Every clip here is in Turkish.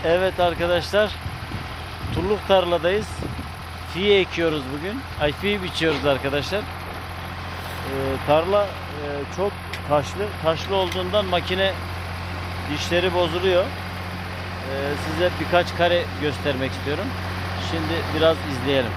Evet arkadaşlar, Turluk tarladayız. Fiye ekiyoruz bugün. Fiye biçiyoruz arkadaşlar. Tarla çok taşlı. Taşlı olduğundan makine dişleri bozuluyor. Size birkaç kare göstermek istiyorum. Şimdi biraz izleyelim.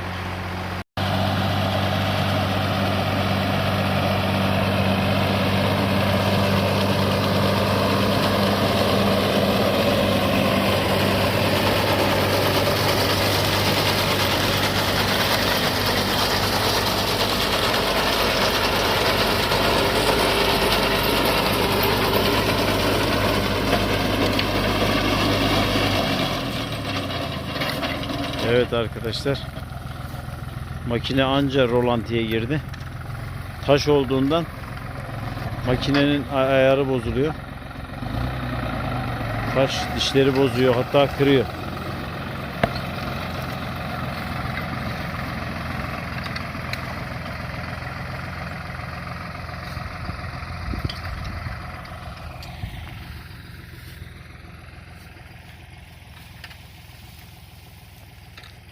Evet arkadaşlar, makine anca rolantiye girdi. Taş olduğundan makinenin ayarı bozuluyor. Taş dişleri bozuyor, hatta kırıyor.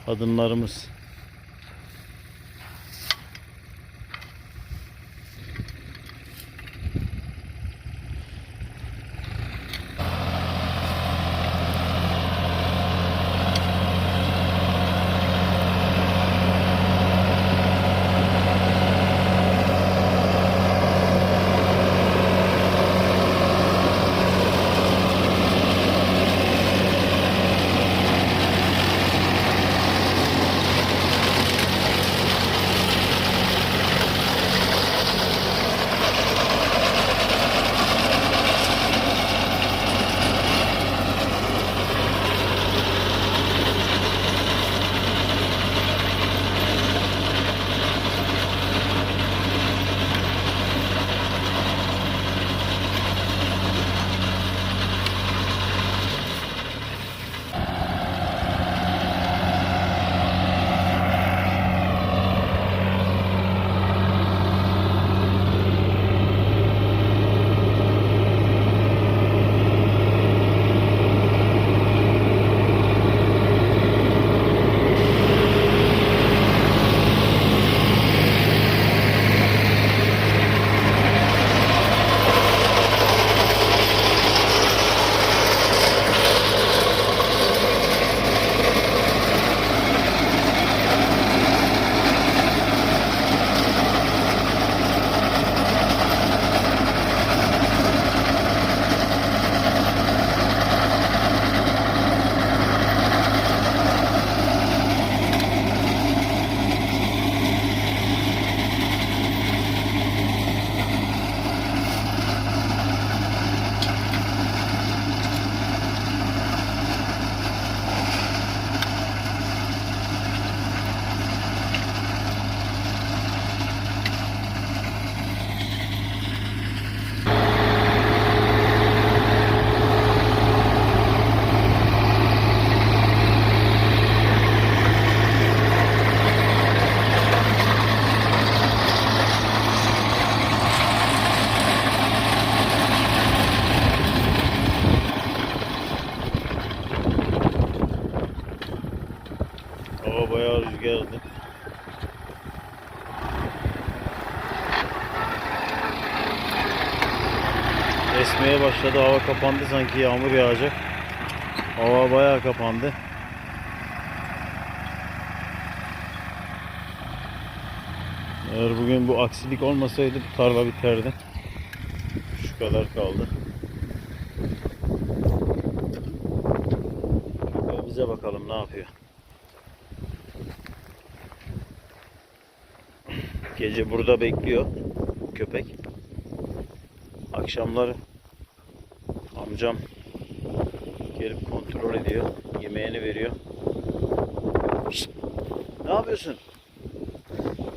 Kadınlarımız hava bayağı rüzgarlı. Esmeye başladı. Hava kapandı, sanki yağmur yağacak. Hava bayağı kapandı. Eğer bugün bu aksilik olmasaydı bu tarla biterdi. Şu kadar kaldı. Bize bakalım ne yapıyor. Gece burada bekliyor köpek. Akşamları amcam gelip kontrol ediyor. Yemeğini veriyor. Şişt. Ne yapıyorsun?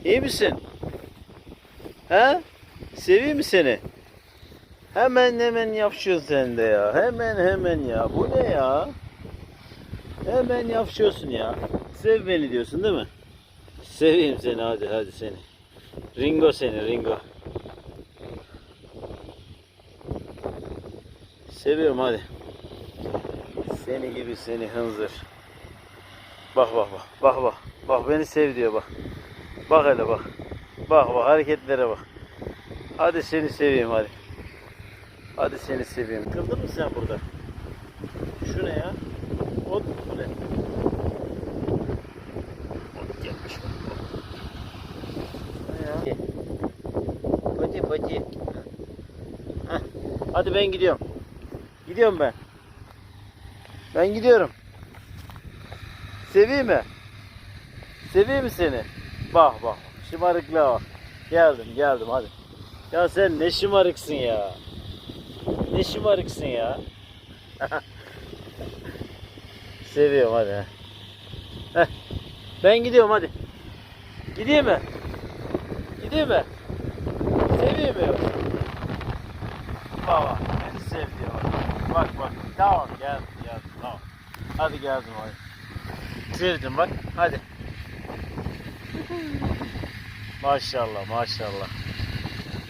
İyi misin? He? Seveyim mi seni? Hemen yapışıyorsun sen de ya. Hemen ya. Bu ne ya? Hemen yapışıyorsun ya. Sev beni diyorsun değil mi? Seveyim seni, hadi seni. Ringo seni, Ringo. Seviyorum hadi. Seni gibi seni hınzır. Bak bak bak. Bak bak. Bak beni sev diyor bak. Bak hele bak. Bak bak hareketlere bak. Hadi seni seveyim hadi. Hadi seni seveyim. Kıldın mı sen burada? Şu ne ya? Ot mu bu ne? Ot gelmiş bak. Ne ya? Pati pati. Heh. Hadi ben gidiyorum. Gidiyorum ben. Ben gidiyorum. Seveyim mi? Seveyim mi seni? Bak bak. Şımarıklığa bak. Geldim hadi. Ya sen ne şımarıksın ya. Ne şımarıksın ya. Seviyorum hadi. Heh. Ben gidiyorum hadi. Gideyim mi? Gideyim mi? Seveyim mi? Baba beni sev diyor. Bak bak. Tamam geldim tamam. Hadi geldim hadi. Sevdim bak hadi. Maşallah maşallah.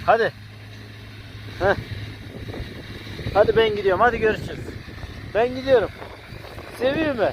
Hadi. Heh. Hadi ben gidiyorum. Hadi görüşürüz. Ben gidiyorum. Seviyor mu?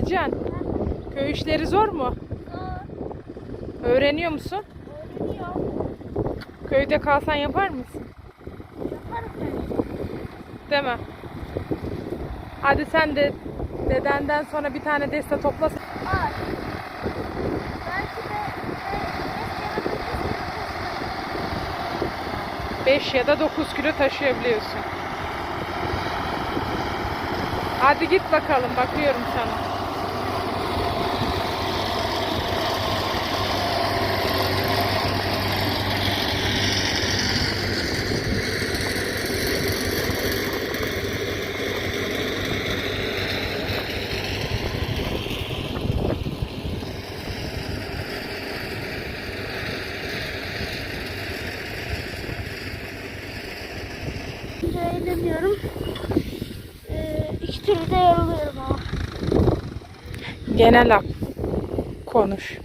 Gülcan, köy işleri zor mu? Öğreniyor musun? Öğreniyorum. Köyde kalsan yapar mısın? Yaparım ben. Değil mi? Hadi sen de dedenden sonra bir tane deste topla. Ay. Belki de 5 ya da 9 kilo taşıyabiliyorsun. Hadi git bakalım, bakıyorum sana. eğleniyorum. İki türlü de yoruluyorum ama. Genel konuş.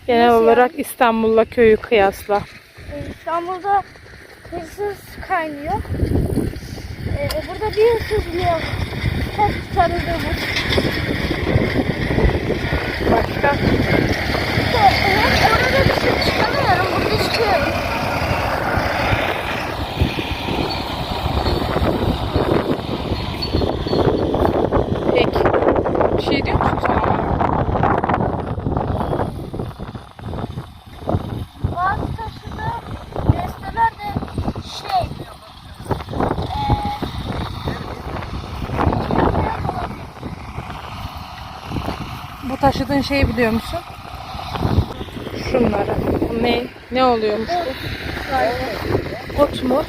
Genel Nasıl olarak İstanbul'la köyü kıyasla. İstanbul'da hırsız kaynıyor. Burada bir hırsız bile yok. Hep tanıdığımız. Başka? Orada dışarı çıkamıyorum. Burada çıkıyorum. Peki. Bir şey diyor musun sen? Bazı taşıda desteler de şey Bu taşıdığın şeyi biliyor musun? Şunları. Bu ne? Ne oluyormuş bu? Ot mu?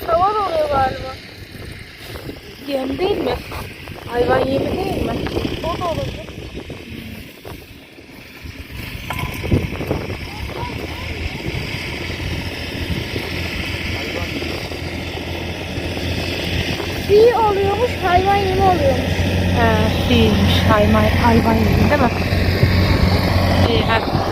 saman oluyor galiba. Yem değil mi? Hayvan yemi değil mi? O da olabilir. Fi oluyormuş, hayvan yemi oluyormuş. Değilmiş. Hayvan yemi değil mi? İyi hadi.